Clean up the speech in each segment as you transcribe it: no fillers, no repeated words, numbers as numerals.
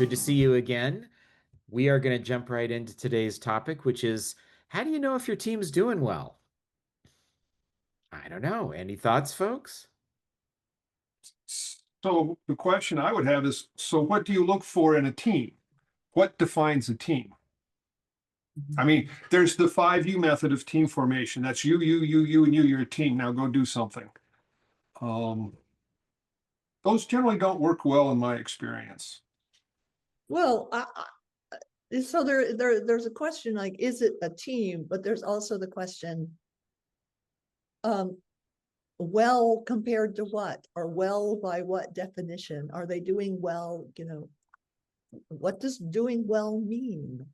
Good to see you again. We are going to jump right into today's topic, which is how do you know if your team's doing well? I don't know. Any thoughts, folks? So the question I would have is, so what do you look for in a team? What defines a team? I mean, there's the 5U method of team formation. That's you, and you, you're a team. Now go do something. Um, those generally don't work well in my experience. Well, so there's a question like, is it a team? But there's also the question, um, well compared to what, or well by what definition? Are they doing well? What does doing well mean?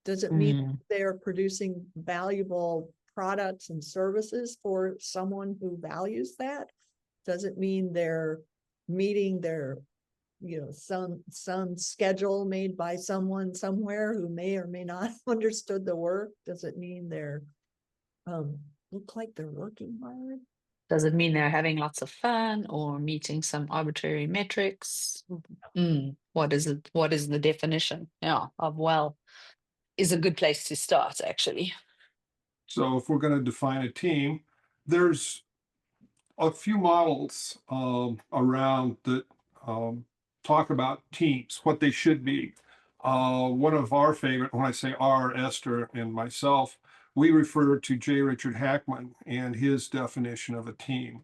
Does it mean they're producing valuable products and services for someone who values that? Does it mean they're meeting their some schedule made by someone somewhere who may or may not have understood the work? Does it mean they're look like they're working hard? Does it mean they're having lots of fun or meeting some arbitrary metrics? What is it? What is the definition? Of well is a good place to start, actually. So if we're going to define a team, there's a few models around that talk about teams, what they should be. One of our favorite, when I say our, Esther and myself, we refer to J. Richard Hackman and his definition of a team.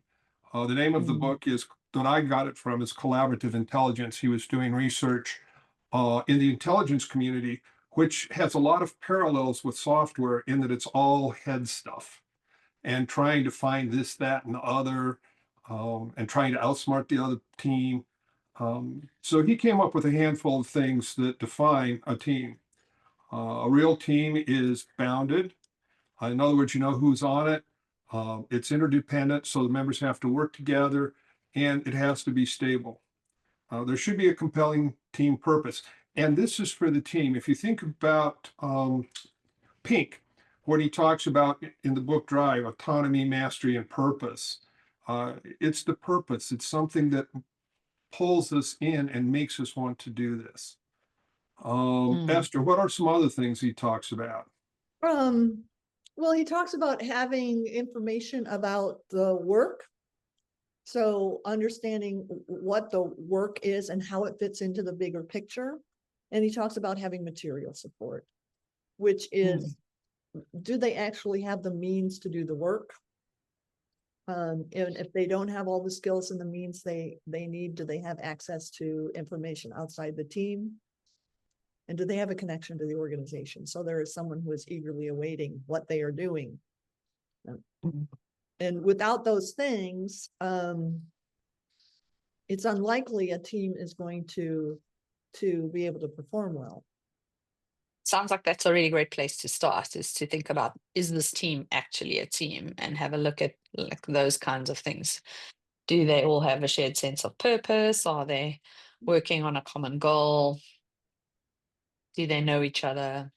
The name of the book is, that I got it from, is Collaborative Intelligence. He was doing research in the intelligence community, which has a lot of parallels with software in that it's all head stuff and trying to find this, that, and the other, and trying to outsmart the other team. So he came up with a handful of things that define a team. A real team is bounded. In other words, you know who's on it. It's interdependent, so the members have to work together, and it has to be stable. There should be a compelling team purpose. And this is for the team. If you think about Pink, what he talks about in the book Drive, autonomy, mastery, and purpose, it's the purpose. It's something that pulls us in and makes us want to do this. Esther, what are some other things he talks about? Well, he talks about having information about the work. So understanding what the work is and how it fits into the bigger picture. And he talks about having material support, which is, do they actually have the means to do the work? And if they don't have all the skills and the means they need, do they have access to information outside the team? And do they have a connection to the organization? So there is someone who is eagerly awaiting what they are doing. And without those things, it's unlikely a team is going to be able to perform well. Sounds like that's a really great place to start, is to think about, is this team actually a team, and have a look at like those kinds of things. Do they all have a shared sense of purpose? Are they working on a common goal? Do they know each other?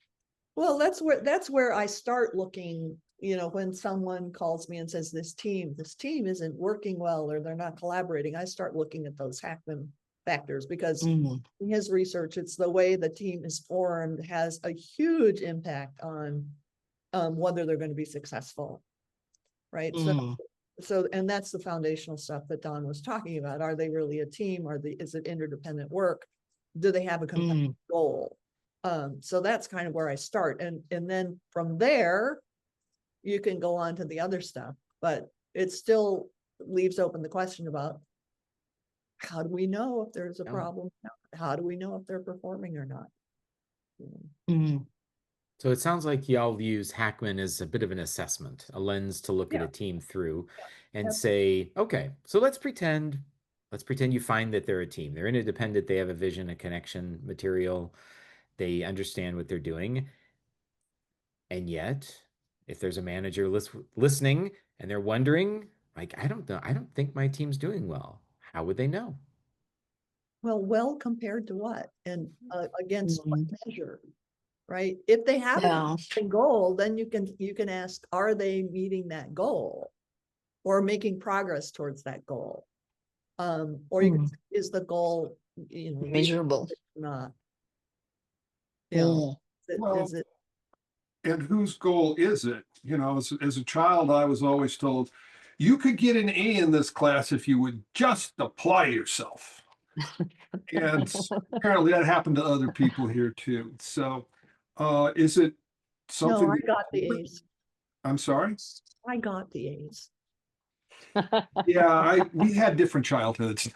Well, that's where I start looking, when someone calls me and says this team isn't working well, or they're not collaborating, I start looking at those Hackman factors, because in his research, it's the way the team is formed has a huge impact on whether they're going to be successful, right? So and that's the foundational stuff that Don was talking about. Are they really a team? Is it interdependent work? Do they have a compelling goal? So that's kind of where I start, and then from there you can go on to the other stuff, but it still leaves open the question about, how do we know if there's a problem? How do we know if they're performing or not? So it sounds like y'all use Hackman as a bit of an assessment, a lens to look at a team through and say, okay, so let's pretend you find that they're a team. They're interdependent, they have a vision, a connection, material, they understand what they're doing. And yet, if there's a manager listening and they're wondering, like, I don't know, I don't think my team's doing well. How would they know? Well compared to what? And against what measure? Right? If they have a goal, then you can ask, are they meeting that goal or making progress towards that goal? Or is the goal measurable? not. You know, Well, is it, and whose goal is it? You know, as a child, I was always told, you could get an A in this class if you would just apply yourself. And apparently that happened to other people here too. So, is it something? no, I got the A's. I'm sorry? I got the A's. Yeah, we had different childhoods.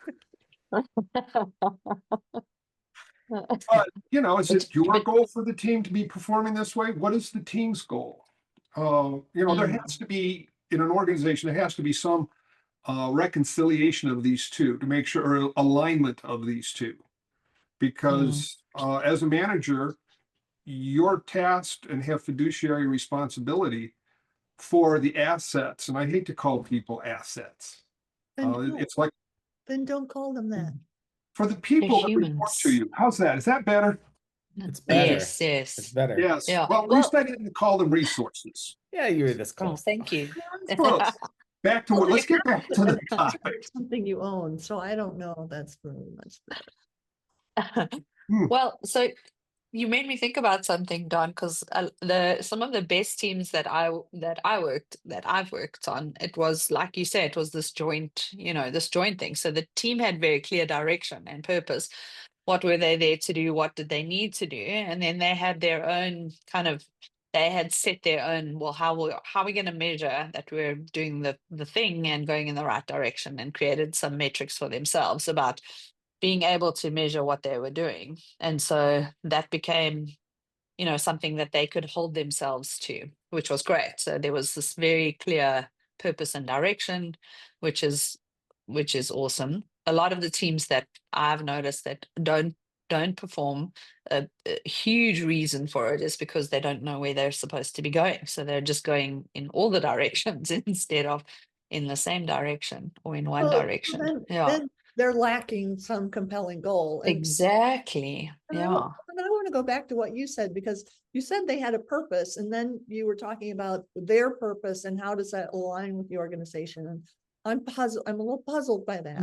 But, you know, is it your goal for the team to be performing this way? What is the team's goal? You know, there has to be, in an organization, there has to be some reconciliation of these two to make sure, or alignment of these two. Because as a manager, you're tasked and have fiduciary responsibility for the assets. And I hate to call people assets. It's like, Then don't call them that. for the people that report to humans. you. How's that? Is that better? It's better. Yes, yes. It's better. Yes. Yeah. Well, at least I didn't call them resources. Yeah, you were this Oh, close. thank you. Close. Back to what, let's get back to the topic. Something you own, so I don't know, that's really much better. Well, so you made me think about something, Don, because some of the best teams that I've worked on, it was like you said, it was this joint, this joint thing. So the team had very clear direction and purpose. What were they there to do? What did they need to do? And then they had their own they had set their own, well, how are we going to measure that we're doing the thing and going in the right direction, and created some metrics for themselves about being able to measure what they were doing. And so that became, something that they could hold themselves to, which was great. So there was this very clear purpose and direction, which is awesome. A lot of the teams that I've noticed that don't perform, a huge reason for it is because they don't know where they're supposed to be going. So they're just going in all the directions instead of in the same direction or in one direction. Then they're lacking some compelling goal. Exactly. I want to go back to what you said, because you said they had a purpose, and then you were talking about their purpose and how does that align with the organization. And I'm a little puzzled by that.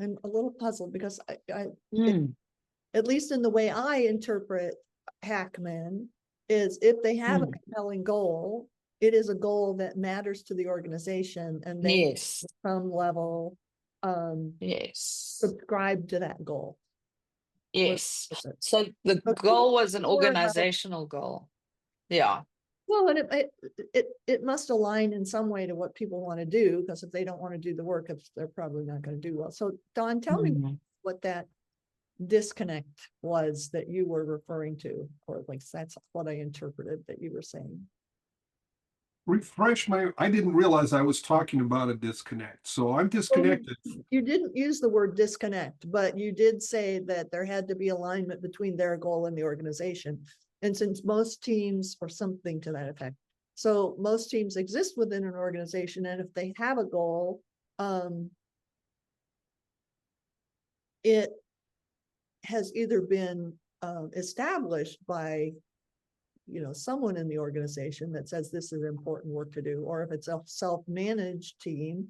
I'm a little puzzled because at least in the way I interpret Hackman, is if they have a compelling goal, it is a goal that matters to the organization, and they at some level subscribe to that goal. Yes. So the goal was an organizational goal. Yeah. Well, and it must align in some way to what people want to do, because if they don't want to do the work, they're probably not going to do well. So Dawn, tell me what that disconnect was that you were referring to, or like that's what I interpreted that you were saying. I didn't realize I was talking about a disconnect. So I'm disconnected. Well, you didn't use the word disconnect, but you did say that there had to be alignment between their goal and the organization. And since most teams, or something to that effect, so most teams exist within an organization, and if they have a goal, it has either been established by someone in the organization that says this is important work to do, or if it's a self-managed team,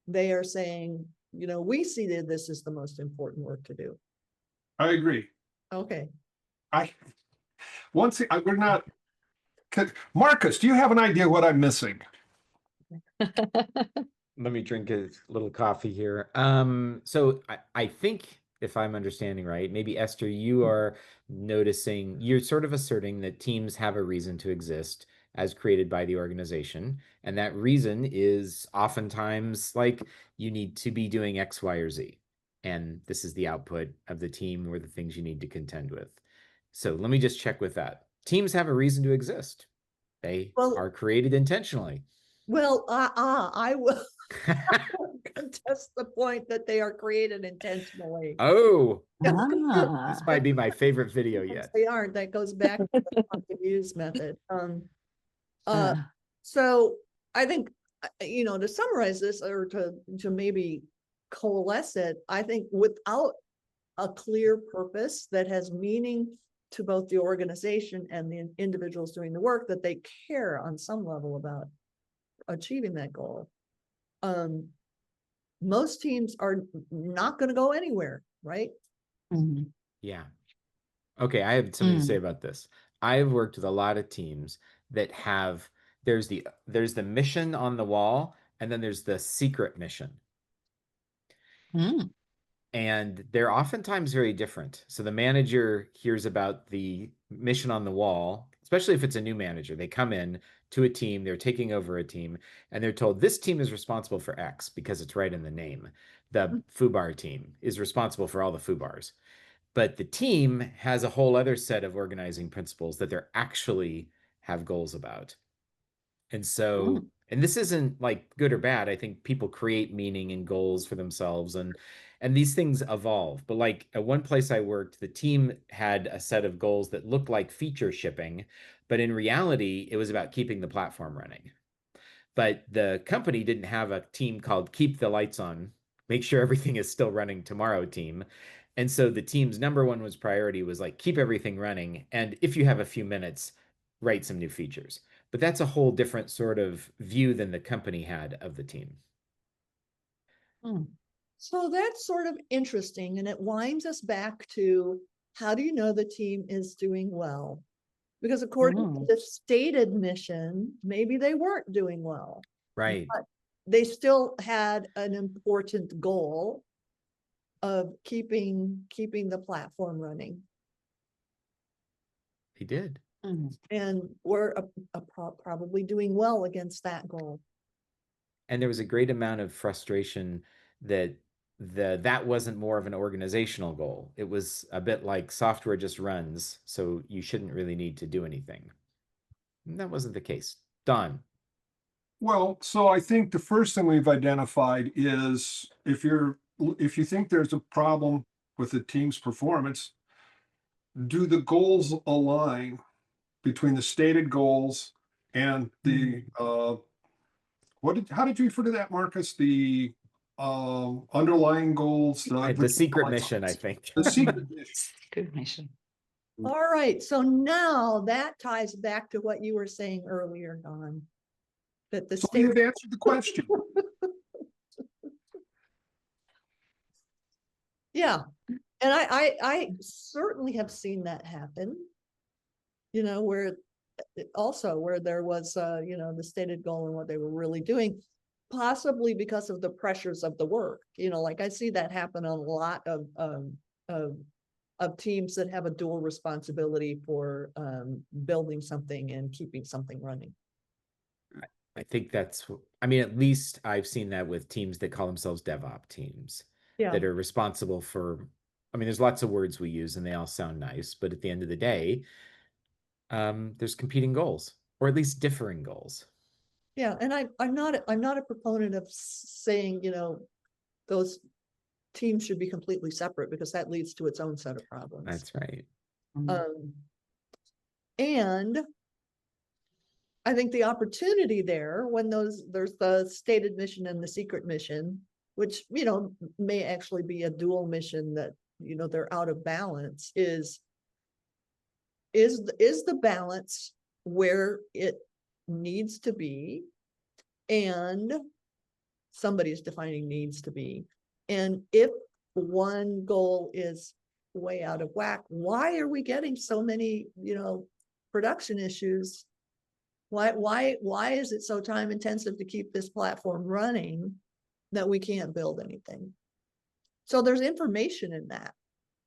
they are saying, we see that this is the most important work to do. I agree. Okay. We're not. Marcus, do you have an idea what I'm missing? Let me drink a little coffee here. So I think, if I'm understanding right, maybe Esther, you are noticing, you're sort of asserting that teams have a reason to exist as created by the organization. And that reason is oftentimes like, you need to be doing X, Y, or Z. And this is the output of the team, or the things you need to contend with. So let me just check with that. Teams have a reason to exist. They are created intentionally. Well, I will contest the point that they are created intentionally. Oh, this might be my favorite video yet. They aren't. That goes back to the use method. So I think, to summarize this, or to maybe coalesce it, I think without a clear purpose that has meaning to both the organization and the individuals doing the work, that they care on some level about achieving that goal, most teams are not going to go anywhere, right? Yeah. Okay, I have something to say Mm. about this. I've worked with a lot of teams that have there's the mission on the wall, and then there's the secret mission. Mm. And they're oftentimes very different. So the manager hears about the mission on the wall, especially if it's a new manager. They come in to a team, they're taking over a team, and they're told this team is responsible for X because it's right in the name. The FUBAR team is responsible for all the FUBARs. But the team has a whole other set of organizing principles that they're actually have goals about. And so, Mm. and this isn't like good or bad. I think people create meaning and goals for themselves, and these things evolve. But like at one place I worked, the team had a set of goals that looked like feature shipping, but in reality, it was about keeping the platform running. But the company didn't have a team called Keep the Lights On, make sure everything is still running tomorrow team. And so the team's number one was priority was like keep everything running. And if you have a few minutes, write some new features. But that's a whole different sort of view than the company had of the team. Mm. So that's sort of interesting, and it winds us back to how do you know the team is doing well? Because according to the stated mission, maybe they weren't doing well, Right. but they still had an important goal of keeping the platform running. They did. Mm. And we're probably doing well against that goal. And there was a great amount of frustration that that wasn't more of an organizational goal. It was a bit like software just runs, so you shouldn't really need to do anything. And that wasn't the case. Don. Well, so I think the first thing we've identified is if you think there's a problem with the team's performance, do the goals align between the stated goals and the how did you refer to that, Marcus? The underlying goals, The secret mission, I think. the secret mission. Good mission. All right, so now that ties back to what you were saying earlier, Don. That the So state you've answered the question. Yeah, and I certainly have seen that happen. You know, where also where there was you know, the stated goal and what they were really doing, possibly because of the pressures of the work. You know, like I see that happen on a lot of teams that have a dual responsibility for building something and keeping something running. I think I mean, at least I've seen that with teams that call themselves DevOps teams Yeah, that are responsible for, I mean, there's lots of words we use and they all sound nice, but at the end of the day, there's competing goals, or at least differing goals. yeah, and I'm not a proponent of saying, you know, those teams should be completely separate, because that leads to its own set of problems. That's right. And I think the opportunity there, when there's the stated mission and the secret mission, which, you know, may actually be a dual mission that, you know, they're out of balance, is the balance where it needs to be, and somebody's defining needs to be. And if one goal is way out of whack, why are we getting so many, you know, production issues? Why is it so time intensive to keep this platform running that we can't build anything? So there's information in that.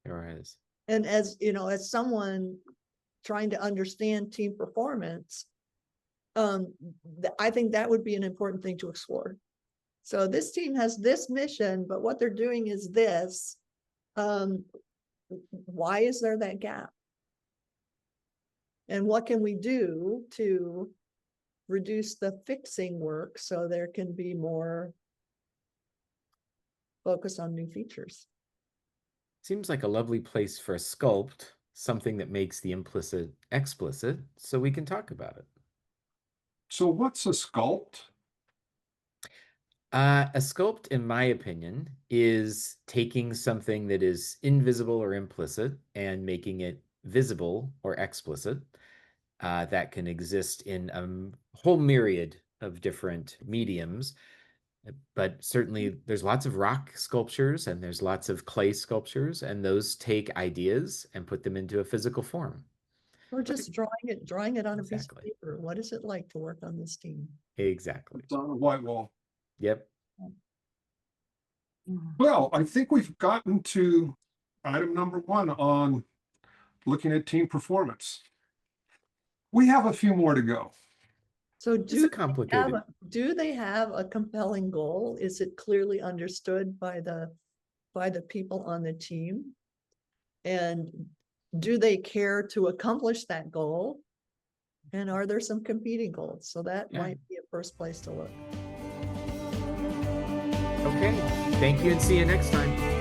There is. And as you know, as someone trying to understand team performance, I think that would be an important thing to explore. So this team has this mission, but what they're doing is this. Why is there that gap? And what can we do to reduce the fixing work so there can be more focus on new features? Seems like a lovely place for a sculpt, something that makes the implicit explicit, so we can talk about it. So what's a sculpt? A sculpt, in my opinion, is taking something that is invisible or implicit and making it visible or explicit. That can exist in a whole myriad of different mediums. But certainly there's lots of rock sculptures and there's lots of clay sculptures, and those take ideas and put them into a physical form. Or just drawing it on a piece of Exactly. paper. What is it like to work on this team? Exactly. It's on a white wall. Yep. Well, I think we've gotten to item number 1 on looking at team performance. We have a few more to go. So It's complicated. do they have a compelling goal? Is it clearly understood by the people on the team? And do they care to accomplish that goal? And are there some competing goals? So that Yeah. might be a first place to look. Okay. Thank you and see you next time.